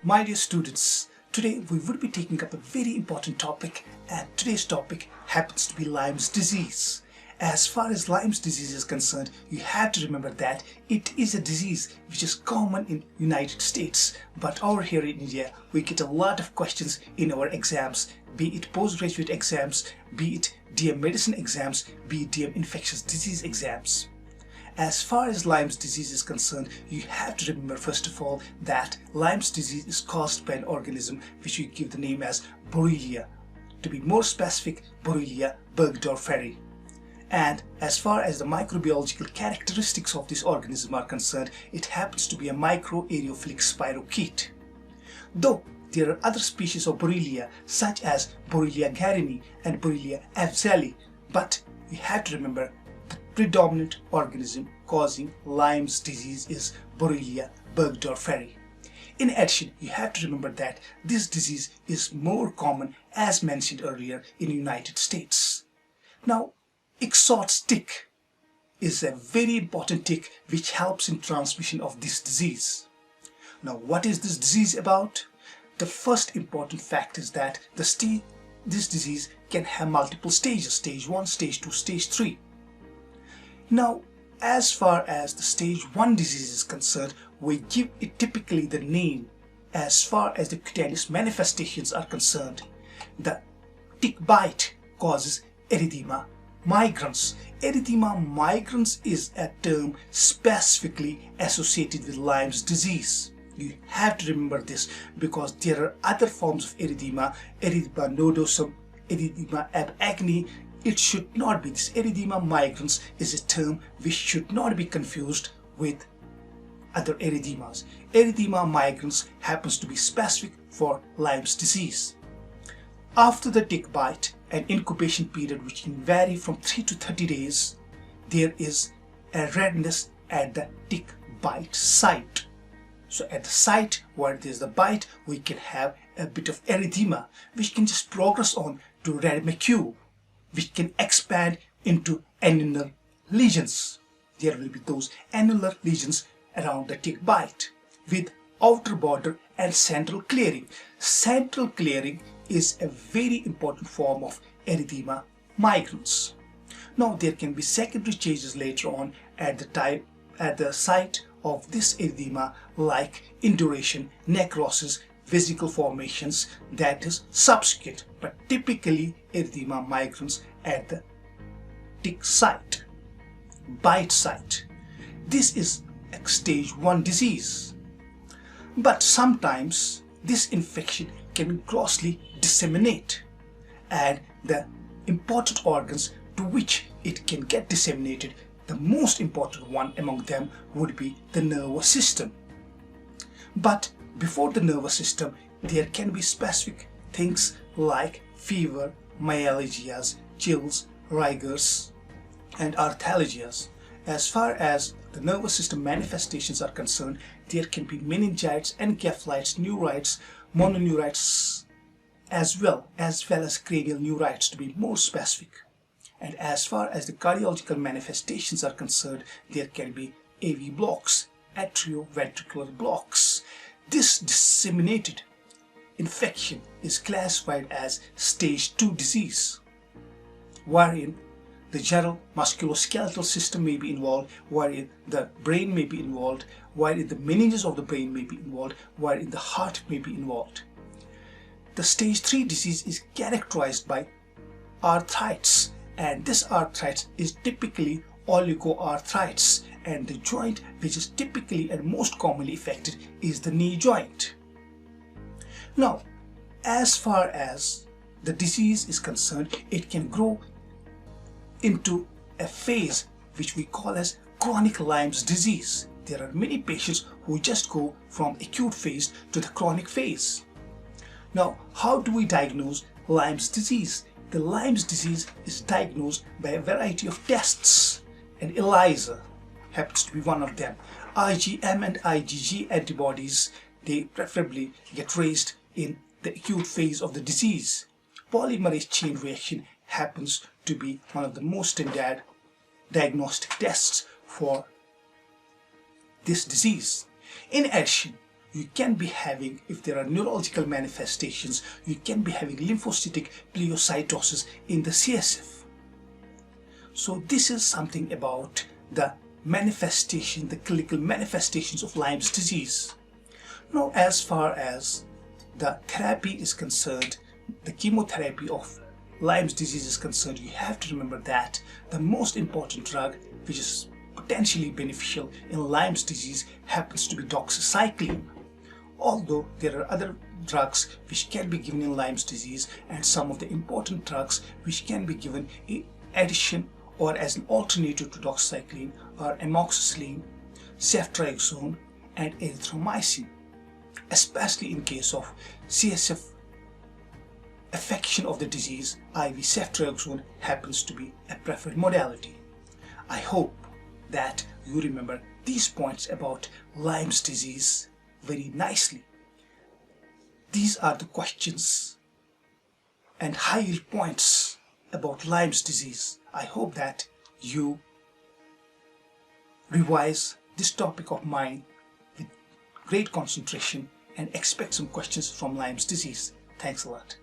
My dear students, today we would be taking up a very important topic, and today's topic happens to be Lyme's disease. As far as Lyme's disease is concerned, you have to remember that it is a disease which is common in United States, but over here in India we get a lot of questions in our exams, be it postgraduate exams, be it DM medicine exams, be it DM infectious disease exams. As far as Lyme's disease is concerned, you have to remember first of all that Lyme's disease is caused by an organism which we give the name as Borrelia. To be more specific, Borrelia burgdorferi. And as far as the microbiological characteristics of this organism are concerned, it happens to be a microaerophilic spirochete. Though there are other species of Borrelia such as Borrelia garini and Borrelia afzeli, but you have to remember the predominant organism causing Lyme's disease is Borrelia burgdorferi. In addition, you have to remember that this disease is more common, as mentioned earlier, in the United States. Now, Ixod's tick is a very important tick which helps in transmission of this disease. Now, what is this disease about? The first important fact is that this disease can have multiple stages, stage 1, stage 2, stage 3. Now, as far as the stage 1 disease is concerned, we give it typically the name as far as the cutaneous manifestations are concerned. The tick bite causes erythema migrans. Erythema migrans is a term specifically associated with Lyme's disease. You have to remember this because there are other forms of erythema, erythema nodosum, erythema ab acne. It should not be. This erythema migrans is a term which should not be confused with other erythemas. Erythema migrans happens to be specific for Lyme's disease. After the tick bite, an incubation period which can vary from 3 to 30 days, there is a redness at the tick bite site. So at the site where there is the bite, we can have a bit of erythema which can just progress on to red macule, which can expand into annular lesions. There will be those annular lesions around the tick bite with outer border and central clearing. Central clearing is a very important form of erythema migrans. Now there can be secondary changes later on at the site of this erythema, like induration, necrosis, vesicle formations, that is subsequent, but typically erythema migrans at the tick site, bite site. This is a stage 1 disease. But sometimes this infection can grossly disseminate, and the important organs to which it can get disseminated, the most important one among them would be the nervous system. But before the nervous system, there can be specific things like fever, myalgias, chills, rigors, and arthalgias. As far as the nervous system manifestations are concerned, there can be meningitis, encephalitis, neuritis, mononeuritis, as well as cranial neuritis, to be more specific. And as far as the cardiological manifestations are concerned, there can be AV blocks, atrioventricular blocks. This disseminated infection is classified as stage 2 disease, wherein the general musculoskeletal system may be involved, wherein the brain may be involved, wherein the meninges of the brain may be involved, wherein the heart may be involved. The stage 3 disease is characterized by arthritis, and this arthritis is typically oligoarthritis, and the joint which is typically and most commonly affected is the knee joint. Now, as far as the disease is concerned, it can grow into a phase which we call as chronic Lyme's disease. There are many patients who just go from acute phase to the chronic phase. Now, how do we diagnose Lyme's disease? The Lyme's disease is diagnosed by a variety of tests, and ELISA happens to be one of them. IgM and IgG antibodies, they preferably get raised in the acute phase of the disease. Polymerase chain reaction happens to be one of the most standard diagnostic tests for this disease. In addition, you can be having, if there are neurological manifestations, you can be having lymphocytic pleocytosis in the CSF. So this is something about the manifestation, the clinical manifestations of Lyme's disease. Now, as far as the therapy is concerned, the chemotherapy of Lyme's disease is concerned, you have to remember that the most important drug which is potentially beneficial in Lyme's disease happens to be doxycycline. Although there are other drugs which can be given in Lyme's disease, and some of the important drugs which can be given in addition or as an alternative to doxycycline are amoxicillin, ceftriaxone and erythromycin. Especially in case of CSF affection of the disease, IV ceftriaxone happens to be a preferred modality. I hope that you remember these points about Lyme's disease very nicely. These are the questions and high-yield points about Lyme's disease. I hope that you revise this topic of mine with great concentration and expect some questions from Lyme's disease. Thanks a lot.